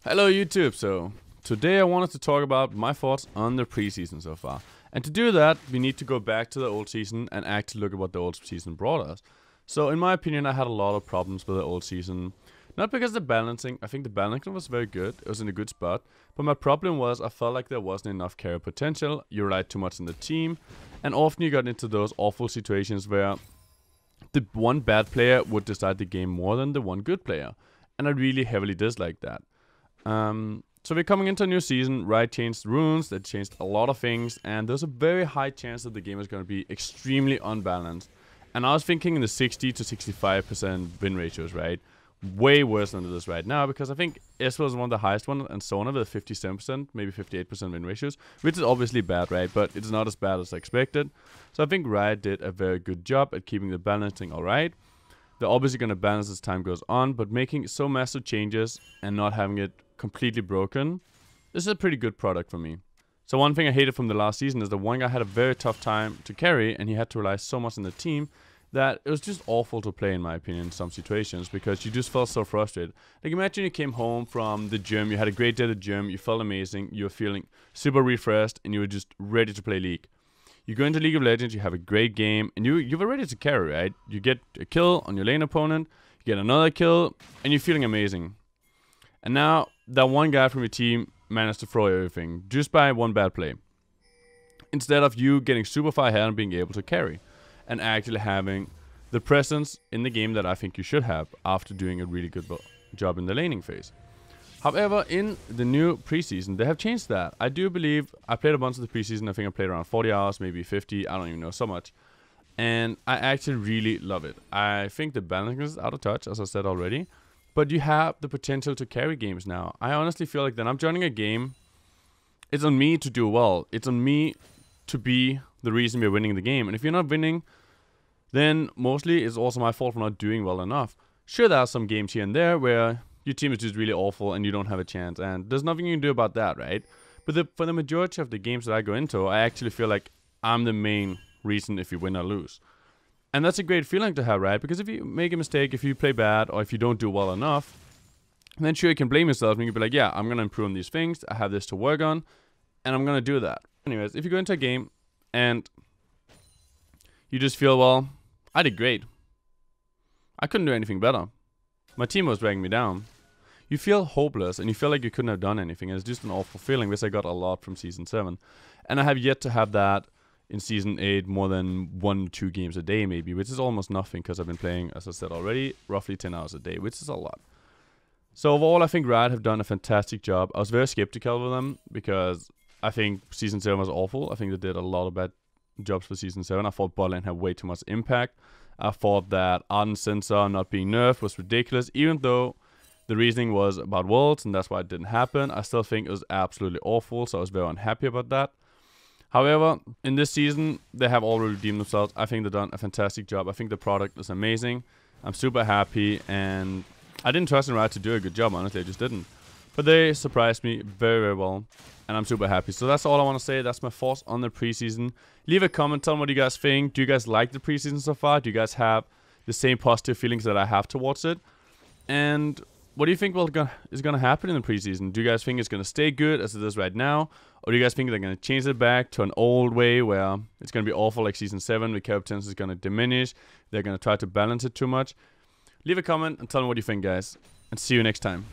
Hello YouTube, so today I wanted to talk about my thoughts on the preseason so far. And to do that, we need to go back to the old season and actually look at what the old season brought us. So in my opinion, I had a lot of problems with the old season. Not because the balancing, I think the balancing was very good, it was in a good spot. But my problem was I felt like there wasn't enough carry potential, you relied too much on the team. And often you got into those awful situations where the one bad player would decide the game more than the one good player. And I really heavily disliked that. So we're coming into a new season, Riot changed runes, that changed a lot of things, and there's a very high chance that the game is going to be extremely unbalanced. And I was thinking in the 60 to 65% win ratios, right? Way worse than it is right now, because I think S was one of the highest ones, and Sona with 57%, maybe 58% win ratios, which is obviously bad, right? But it's not as bad as I expected. So I think Riot did a very good job at keeping the balancing alright. They're obviously going to balance as time goes on, but making so massive changes and not having it completely broken, this is a pretty good product for me. So one thing I hated from the last season is that one guy had a very tough time to carry, and he had to rely so much on the team that it was just awful to play, in my opinion, in some situations, because you just felt so frustrated. Like, imagine you came home from the gym, you had a great day at the gym, you felt amazing, you were feeling super refreshed, and you were just ready to play League. You go into League of Legends, you have a great game, and you were ready to carry, right? You get a kill on your lane opponent, you get another kill, and you're feeling amazing. And now, that one guy from your team managed to throw everything, just by one bad play. Instead of you getting super far ahead and being able to carry, and actually having the presence in the game that I think you should have after doing a really good job in the laning phase. However, in the new preseason, they have changed that. I do believe, I played a bunch of the preseason, I think I played around 40 hours, maybe 50, I don't even know, so much. And I actually really love it. I think the balance is out of touch, as I said already. But you have the potential to carry games now. I honestly feel like that I'm joining a game, it's on me to do well. It's on me to be the reason we're winning the game. And if you're not winning, then mostly it's also my fault for not doing well enough. Sure, there are some games here and there where your team is just really awful and you don't have a chance, and there's nothing you can do about that, right? But for the majority of the games that I go into, I actually feel like I'm the main reason if you win or lose. And that's a great feeling to have, right? Because if you make a mistake, if you play bad, or if you don't do well enough, then sure, you can blame yourself and you can be like, yeah, I'm going to improve on these things, I have this to work on, and I'm going to do that. Anyways, if you go into a game and you just feel, well, I did great, I couldn't do anything better, my team was dragging me down, you feel hopeless and you feel like you couldn't have done anything. And it's just an awful feeling, which I got a lot from Season 7. And I have yet to have that in Season 8 more than 1-2 games a day maybe, which is almost nothing because I've been playing, as I said already, roughly 10 hours a day, which is a lot. So overall, I think Riot have done a fantastic job. I was very skeptical with them because I think Season 7 was awful. I think they did a lot of bad jobs for Season 7. I thought bot lane had way too much impact. I thought that Ardent Sensor not being nerfed was ridiculous, even though the reasoning was about worlds, and that's why it didn't happen. I still think it was absolutely awful, so I was very unhappy about that. However, in this season, they have already redeemed themselves. I think they've done a fantastic job. I think the product is amazing. I'm super happy, and I didn't trust in Riot to do a good job, honestly, I just didn't. But they surprised me very, very well, and I'm super happy. So that's all I want to say. That's my thoughts on the preseason. Leave a comment, tell me what you guys think. Do you guys like the preseason so far? Do you guys have the same positive feelings that I have towards it? And what do you think is going to happen in the preseason? Do you guys think it's going to stay good as it is right now? Or do you guys think they're going to change it back to an old way where it's going to be awful like Season 7, the carry potential is going to diminish, they're going to try to balance it too much? Leave a comment and tell me what you think, guys. And see you next time.